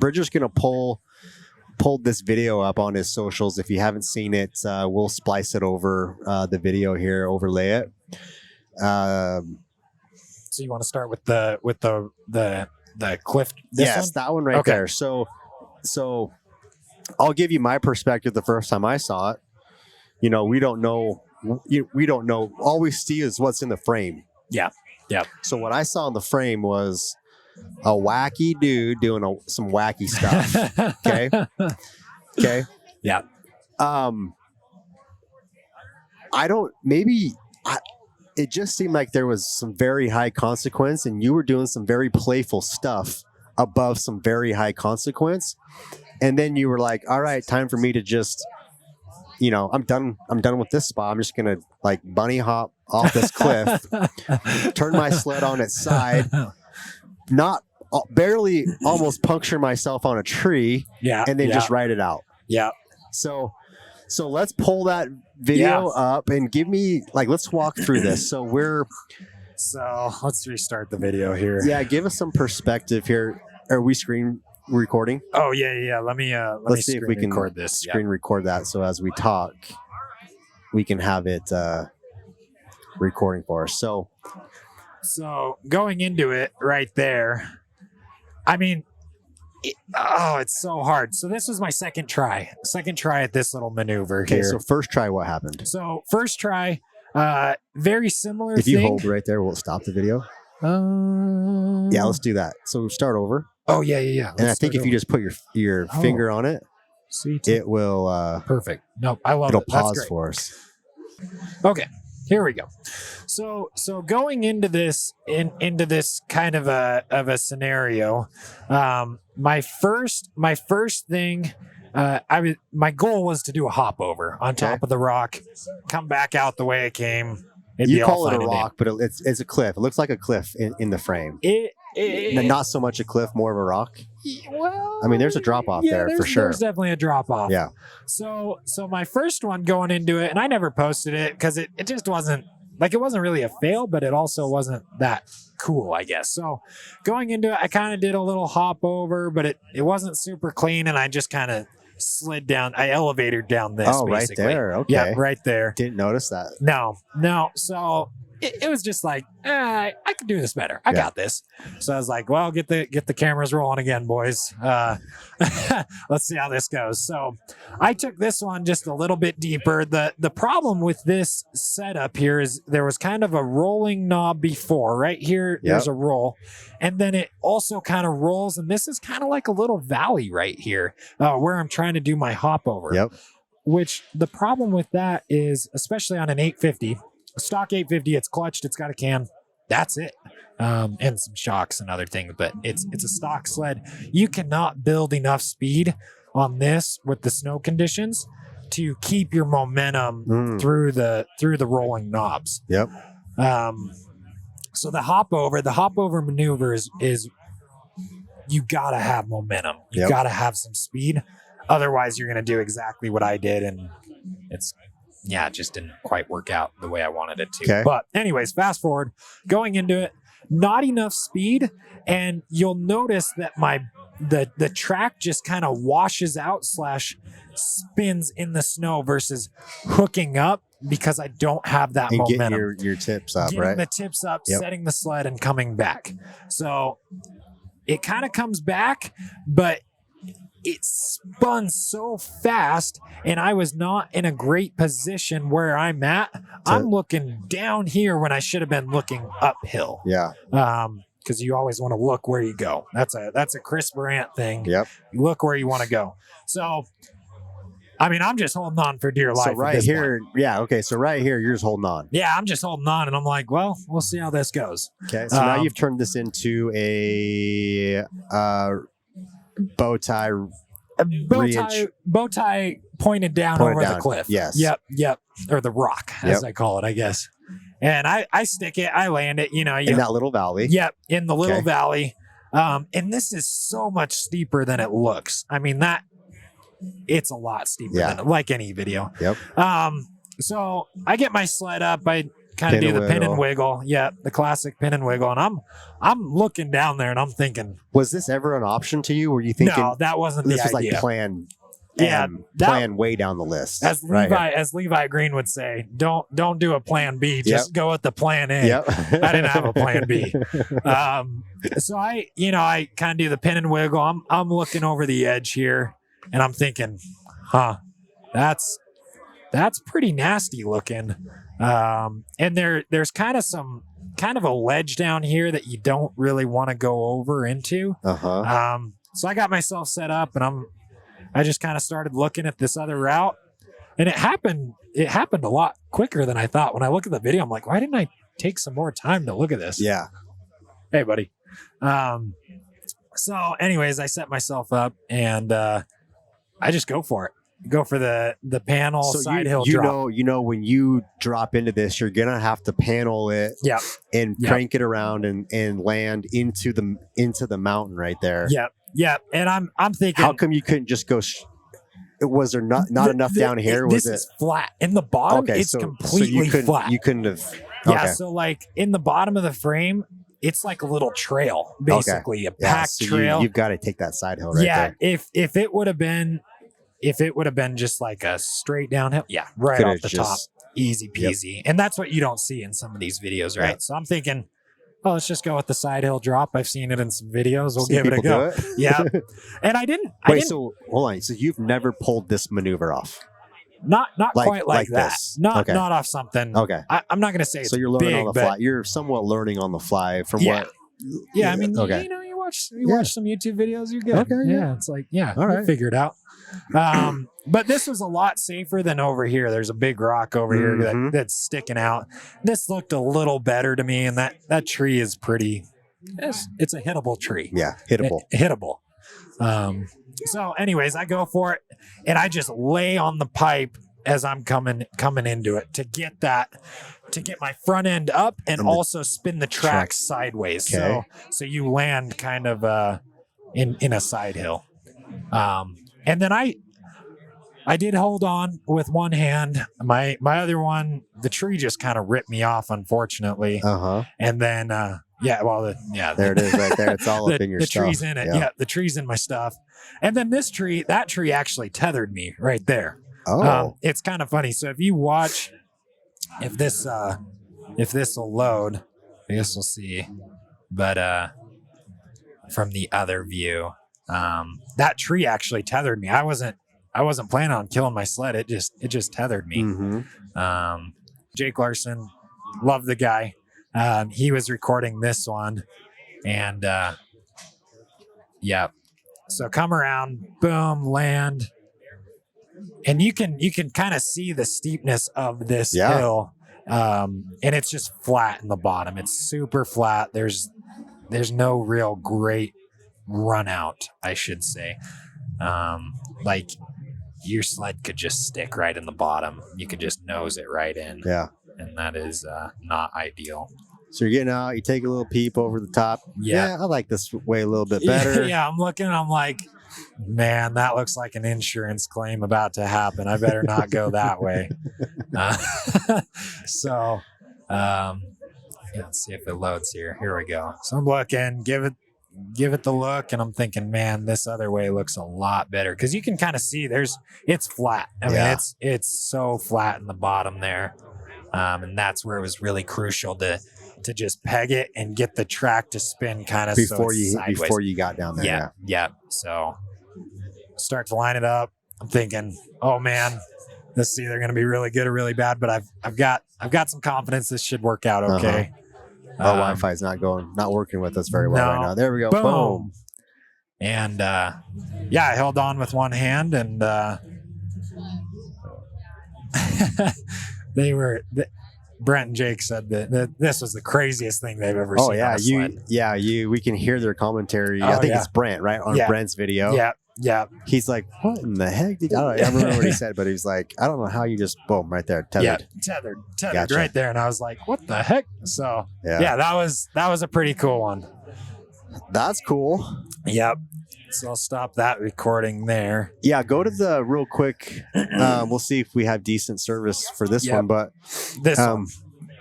Bridger's gonna pull this video up on his socials. If you haven't seen it, we'll splice it over the video here, overlay it. So you want to start with the cliff? Yes, that one right there. So I'll give you my perspective. The first time I saw it, we don't know. We don't know. All we see is what's in the frame. Yeah. So what I saw in the frame was a wacky dude doing some wacky stuff. Okay. Yeah. It just seemed like there was some very high consequence, and you were doing some very playful stuff above some very high consequence. And then you were like, all right, time for me to just, I'm done with this spot. I'm just going to like bunny hop off this cliff, turn my sled on its side, barely almost puncture myself on a tree, and then just ride it out. Yeah. So let's pull that video up and give me let's walk through this. So let's restart the video here. Yeah, give us some perspective here. Are we screen recording? Oh yeah. Let's see if we can record this. Screen record that, so as we talk, we can have it recording for us. So going into it right there, I mean, it's so hard. So this was my second try at this little maneuver here. So first try, what happened? So first try, very similar. If you hold right there, we'll stop the video. Yeah, let's do that. So start over. Oh yeah. And I think if you just put your finger on it, it will. Perfect. Nope, I love it. It'll pause for us. Okay. Here we go. So going into this kind of a scenario, my first thing, my goal was to do a hop over on top of the rock, come back out the way it came. You call it a rock, but it's a cliff. It looks like a cliff in the frame. Not so much a cliff, more of a rock. Well, I mean, there's a drop off there for sure. There's definitely a drop off. Yeah. So my first one going into it, and I never posted it because it just wasn't it wasn't really a fail, but it also wasn't that cool, I guess. So going into it, I kind of did a little hop over, but it wasn't super clean, and I just kind of slid down. I elevated down this. Oh, basically. Right there. Okay. Yeah, right there. Didn't notice that. No. So it was just like, I could do this better. I got this. So I was like, well, get the cameras rolling again, boys. Let's see how this goes. So I took this one just a little bit deeper. The problem with this setup here is there was kind of a rolling knob before. Right here, there's a roll. And then it also kind of rolls. And this is kind of like a little valley right here where I'm trying to do my hop over. Yep. Which the problem with that is, especially on an 850, a stock 850, it's clutched, it's got a cam. That's it. And some shocks and other things, but it's a stock sled. You cannot build enough speed on this with the snow conditions to keep your momentum through the rolling knobs. Yep. So the hop over maneuver is you gotta have momentum. You gotta have some speed. Otherwise, you're gonna do exactly what I did, and it just didn't quite work out the way I wanted it to. Okay. But anyways, fast forward, going into it, not enough speed, and you'll notice that the track just kind of washes out / spins in the snow versus hooking up because I don't have that momentum. Getting your tips up, Getting right? the tips up, setting the sled, and coming back. So it kind of comes back, but it spun so fast, and I was not in a great position where I'm at. I'm looking down here when I should have been looking uphill. Yeah. Because you always want to look where you go. That's a Chris Brandt thing. Yep. You look where you want to go. So, I mean, I'm just holding on for dear life. So right here, So right here, you're just holding on. Yeah, I'm just holding on, and I'm like, well, we'll see how this goes. Okay. So now you've turned this into a bow tie pointed down over the cliff. Yes. Yep. Or the rock, as I call it, I guess. And I stick it, I land it, in that little valley. Yep, in the little valley. And this is so much steeper than it looks. I mean, it's a lot steeper than like any video. Yep. So I get my sled up. I kind of do the pin and wiggle. Yeah, the classic pin and wiggle. And I'm looking down there and I'm thinking, was this ever an option to you? Were you thinking no, that wasn't the idea. This was like plan way down the list. As Levi Green would say, don't do a plan B. Just go with the plan A. Yep. I didn't have a plan B. So I kind of do the pin and wiggle. I'm looking over the edge here and I'm thinking, that's pretty nasty looking. And there's kind of a ledge down here that you don't really want to go over into. So I got myself set up and I just kind of started looking at this other route, and it happened a lot quicker than I thought. When I look at the video, I'm like, why didn't I take some more time to look at this? Yeah. Hey, buddy. So anyways, I set myself up and I just go for it. Go for the panel side hill drop. You know, when you drop into this, you're going to have to panel it and crank it around and land into the mountain right there. Yeah, and I'm thinking, how come you couldn't just go? Was there not enough down here? This is flat in the bottom. Okay, it's completely flat. You couldn't have. Yeah, so like in the bottom of the frame, it's like a little trail, basically a packed trail. You've got to take that side hill right there. If it would have been just like a straight downhill, right off the top, easy peasy. And that's what you don't see in some of these videos, right? So I'm thinking, let's just go with the side hill drop. I've seen it in some videos. We'll give it a go. Yeah. And I didn't. So hold on. So you've never pulled this maneuver off? Not quite like that. This. Not off something. Okay. I'm not going to say it's so you're learning big, on the fly. You're somewhat learning on the fly from what. Yeah. I mean, you watch some YouTube videos, you're good. Okay. Yeah. It's like, all right. We'll figure it out. But this was a lot safer than over here. There's a big rock over here that's sticking out. This looked a little better to me, and that tree is pretty. It's a hittable tree. Yeah, hittable. Hittable. So, anyways, I go for it, and I just lay on the pipe as I'm coming into it to get my front end up and also spin the track sideways. Okay. So you land kind of in a side hill. And then I did hold on with one hand. My other one, the tree just kind of ripped me off, unfortunately. And then there it is right there. It's all up in your stuff. The tree's in it. Yeah, the tree's in my stuff. And then that tree actually tethered me right there. It's kind of funny. So if you watch, if this will load, I guess we'll see. But from the other view, that tree actually tethered me. I wasn't planning on killing my sled. It just tethered me. Jake Larson, love the guy. He was recording this one, and so come around, boom, land, and you can kind of see the steepness of this hill, and it's just flat in the bottom. It's super flat. There's no real great run out, I should say. Like your sled could just stick right in the bottom. You could just nose it right in. Yeah. And that is not ideal. So you're getting out, you take a little peep over the top. Yeah, I like this way a little bit better. Yeah, I'm looking, I'm like, man, that looks like an insurance claim about to happen. I better not go that way. So let's see if it loads here. Here we go. So I'm looking, give it the look, and I'm thinking, man, this other way looks a lot better, because you can kind of see it's flat. I mean, it's so flat in the bottom there, and that's where it was really crucial to just peg it and get the track to spin kind of before you got down there. Yeah. So start to line it up. I'm thinking, oh man, this is either going to be really good or really bad, but I've got some confidence this should work out okay. Our Wi-Fi is not working with us very well right now. There we go. Boom. And I held on with one hand, and Brent and Jake said that this was the craziest thing they've ever seen. Oh yeah, we can hear their commentary. I think it's Brent, right? On Brent's video. Yeah. He's like, what in the heck? I don't remember what he said, but he's like, I don't know how you just boom right there, tethered. Yeah, tethered right there. And I was like, what the heck? So that was a pretty cool one. That's cool. Yep. So I'll stop that recording there. Yeah, go to the real quick. We'll see if we have decent service for this one, but this one.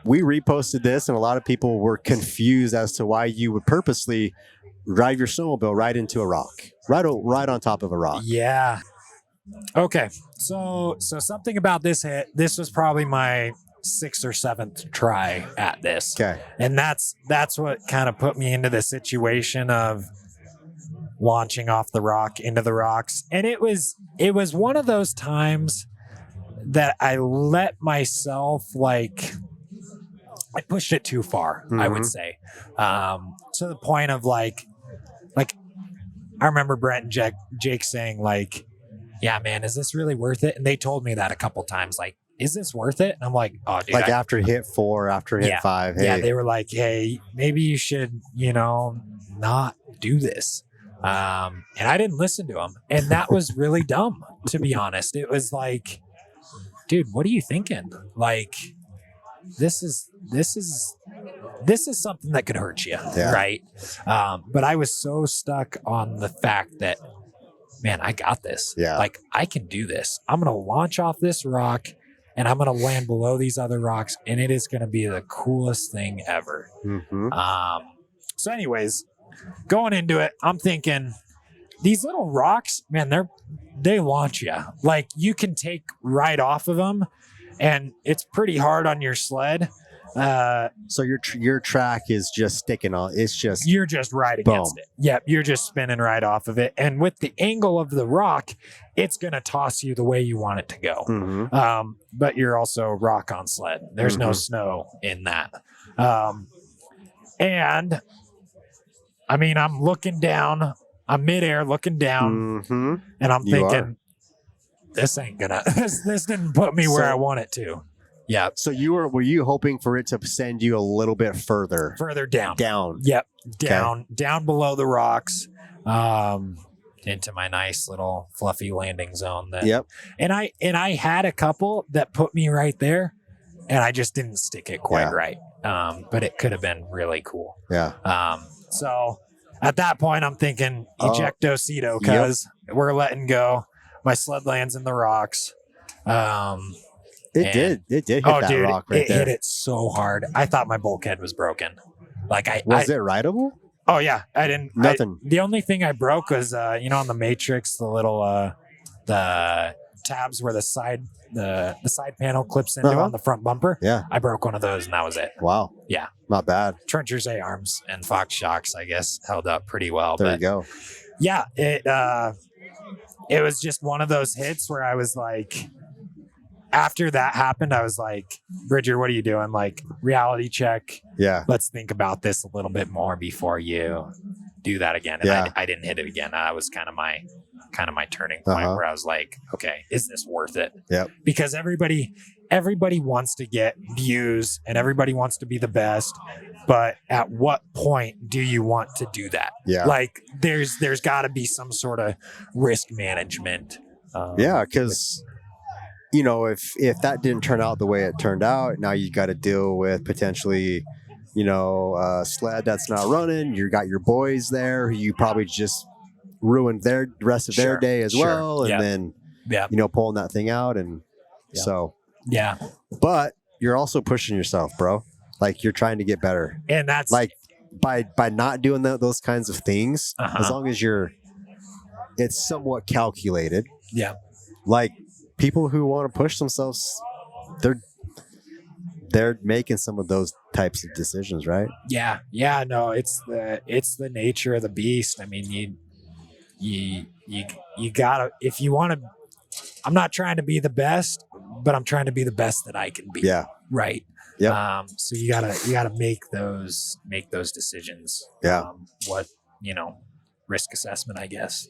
we reposted this, and a lot of people were confused as to why you would purposely drive your snowmobile right into a rock, right on top of a rock. Yeah. Okay. So something about this hit. This was probably my 6th or 7th try at this. Okay. And that's what kind of put me into the situation of launching off the rock into the rocks. And it was one of those times that I let myself, like, I pushed it too far, I would say. To the point of like I remember Brent and Jake saying, like, yeah, man, is this really worth it? And they told me that a couple times, like, is this worth it? And I'm like, oh, dude. Like after hit 4, after hit 5. Hey. Yeah, they were like, hey, maybe you should, not do this. And I didn't listen to them. And that was really dumb, to be honest. It was like, dude, what are you thinking? Like, this is something that could hurt you, right? But I was so stuck on the fact that, man, I got this. Yeah. Like, I can do this. I'm going to launch off this rock and I'm going to land below these other rocks, and it is going to be the coolest thing ever. So anyways, going into it, I'm thinking these little rocks, man, they launch you. Like, you can take right off of them, and it's pretty hard on your sled. So your track is just sticking on. It's just, you're just right against it. Yep, you're just spinning right off of it. And with the angle of the rock, it's going to toss you the way you want it to go. But you're also rock on sled. There's no snow in that. And I mean, I'm looking down. I'm midair looking down, and I'm thinking, this ain't gonna. This didn't put me where I want it to. Yeah. So were you hoping for it to send you a little bit further down? Yep. Down below the rocks, into my nice little fluffy landing zone. And I had a couple that put me right there, and I just didn't stick it quite right. But it could have been really cool. Yeah. So at that point, I'm thinking ejectocito, because we're letting go. My sled lands in the rocks. It did hit that rock right there. It hit it so hard. I thought my bulkhead was broken. Like, was it rideable? Oh yeah, I didn't. Nothing. The only thing I broke was, on the Matrix, the little the tabs where the side panel clips into on the front bumper. Yeah, I broke one of those, and that was it. Wow. Yeah, not bad. Trencher's A-arms and Fox shocks, I guess, held up pretty well. There you go. Yeah, it was just one of those hits where I was like, after that happened, I was like, Bridger, what are you doing? Like, reality check. Yeah. Let's think about this a little bit more before you do that again. And I didn't hit it again. That was kind of my turning point where I was like, okay, is this worth it? Yep. Because everybody wants to get views and everybody wants to be the best. But at what point do you want to do that? Yeah. Like, there's got to be some sort of risk management. Because if that didn't turn out the way it turned out, now you got to deal with potentially, sled that's not running. You got your boys there who you probably just ruined their rest of their day as well, and then pulling that thing out, and so But you're also pushing yourself, bro. Like, you're trying to get better, and that's like by not doing those kinds of things. As long as it's somewhat calculated. Yeah, like. People who want to push themselves, they're making some of those types of decisions, right? Yeah. No, it's the nature of the beast. I mean, you gotta, if you want to. I'm not trying to be the best, but I'm trying to be the best that I can be. Yeah. Right. Yeah. So you gotta make those decisions. Yeah. Risk assessment, I guess.